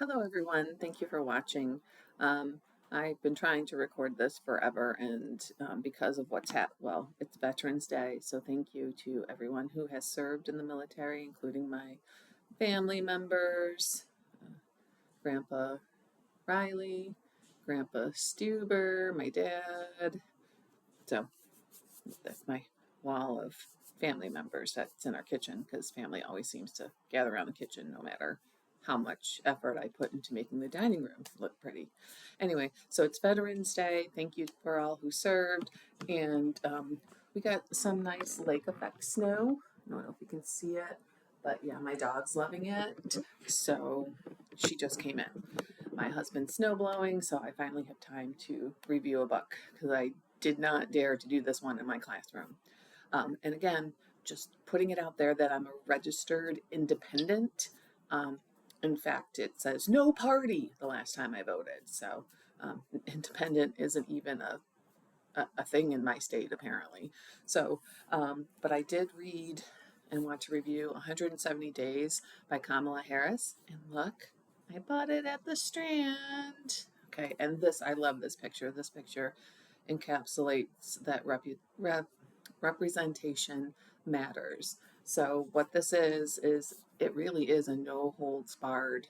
Hello, everyone. Thank you for watching. Um, I've been trying to record this forever, and because of what's it's Veterans Day, so thank you to everyone who has served in the military, including my family members, Grandpa Riley, Grandpa Stuber, my dad. So that's my wall of family members that's in our kitchen because family always seems to gather around the kitchen no matter how much effort I put into making the dining room look pretty. Anyway, so it's Veterans Day. Thank you for all who served. And we got some nice lake effect snow. I don't know if you can see it, but yeah, my dog's loving it. So she just came in. My husband's snow blowing, so I finally have time to review a book because I did not dare to do this one in my classroom. And again, just putting it out there that I'm a registered independent. Um, in fact, it says no party the last time I voted. So independent isn't even a thing in my state, apparently. So, but I did read and want to review 170 Days by Kamala Harris. And look, I bought it at the Strand. Okay, and I love this picture. This picture encapsulates that representation matters. So what this is it really is a no holds barred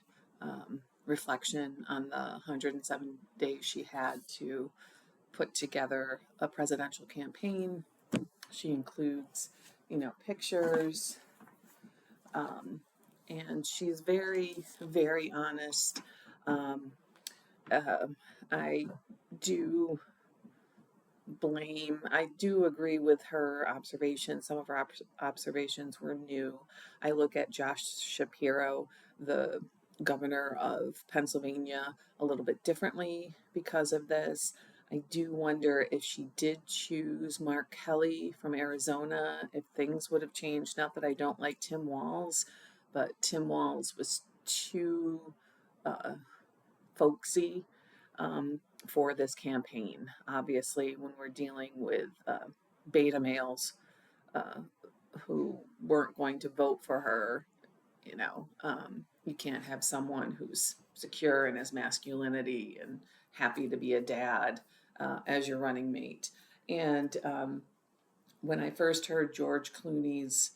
reflection on the 107 days she had to put together a presidential campaign. She includes, pictures, and she's very, very honest. Um, uh, I do I do agree with her observations. Some of her observations were new. I look at Josh Shapiro, the governor of Pennsylvania, a little bit differently because of this. I do wonder if she did choose Mark Kelly from Arizona, if things would have changed. Not that I don't like Tim Walz, but Tim Walz was too uh, folksy for this campaign. Obviously, when we're dealing with beta males uh, who weren't going to vote for her, you can't have someone who's secure in his masculinity and happy to be a dad as your running mate. And when I first heard George Clooney's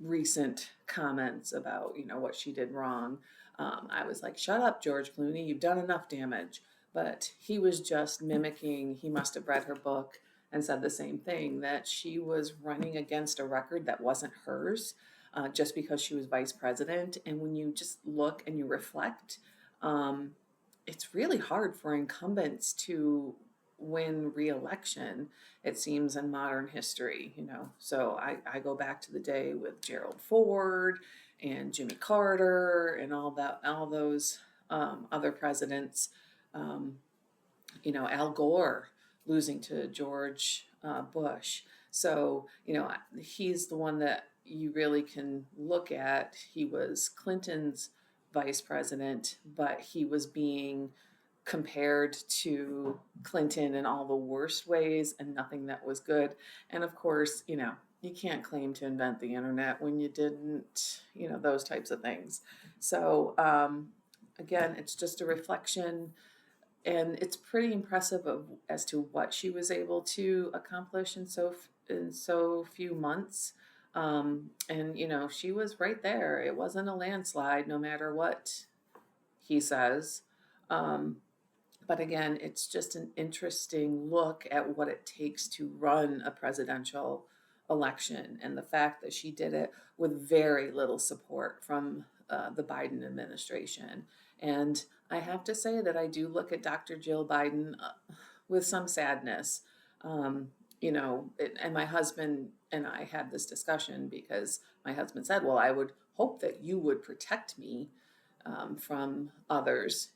recent comments about what she did wrong, I was like, shut up, George Clooney, you've done enough damage. But he was just mimicking. He must have read her book and said the same thing, that she was running against a record that wasn't hers, just because she was vice president. And when you just look and you reflect, um, it's really hard for incumbents to win re-election, it seems, in modern history. So I go back to the day with Gerald Ford and Jimmy Carter and all those other presidents. Um, Al Gore losing to George Bush. So, he's the one that you really can look at. He was Clinton's vice president, but he was being compared to Clinton in all the worst ways and nothing that was good. And of course, you can't claim to invent the internet when you didn't, those types of things. So, again, it's just a reflection, and it's pretty impressive as to what she was able to accomplish in so few months. And she was right there. It wasn't a landslide, no matter what he says. Um, but again, it's just an interesting look at what it takes to run a presidential election, and the fact that she did it with very little support from the Biden administration. And I have to say that I do look at Dr. Jill Biden with some sadness. And my husband and I had this discussion because my husband said, well, I would hope that you would protect me from others.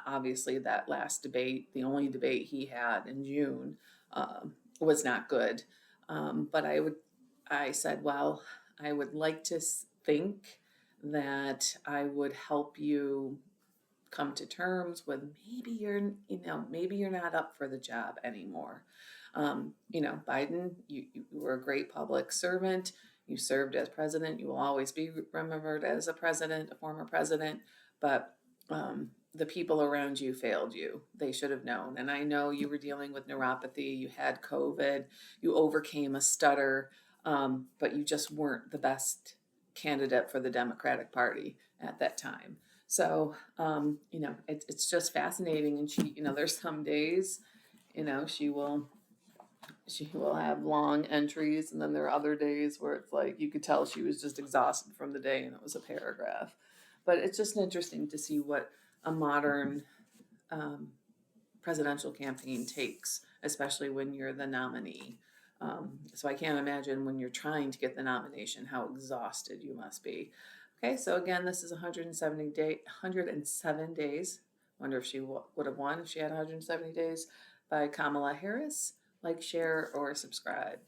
Obviously, that last debate, the only debate he had in June, was not good. But I said, well, I would like to think that I would help you come to terms with maybe you're not up for the job anymore. Biden, you were a great public servant. You served as president. You will always be remembered as a president, a former president. but the people around you failed you. They should have known. And I know you were dealing with neuropathy, you had COVID, you overcame a stutter, but you just weren't the best candidate for the Democratic Party at that time. So, it's just fascinating. And she, there's some days, she will have long entries, and then there are other days where it's like you could tell she was just exhausted from the day and it was a paragraph. But it's just interesting to see what a modern um, presidential campaign takes, especially when you're the nominee. So I can't imagine when you're trying to get the nomination how exhausted you must be. Okay, so again, this is 107 days. Wonder if she would have won if she had 170 days, by Kamala Harris. Like, share, or subscribe.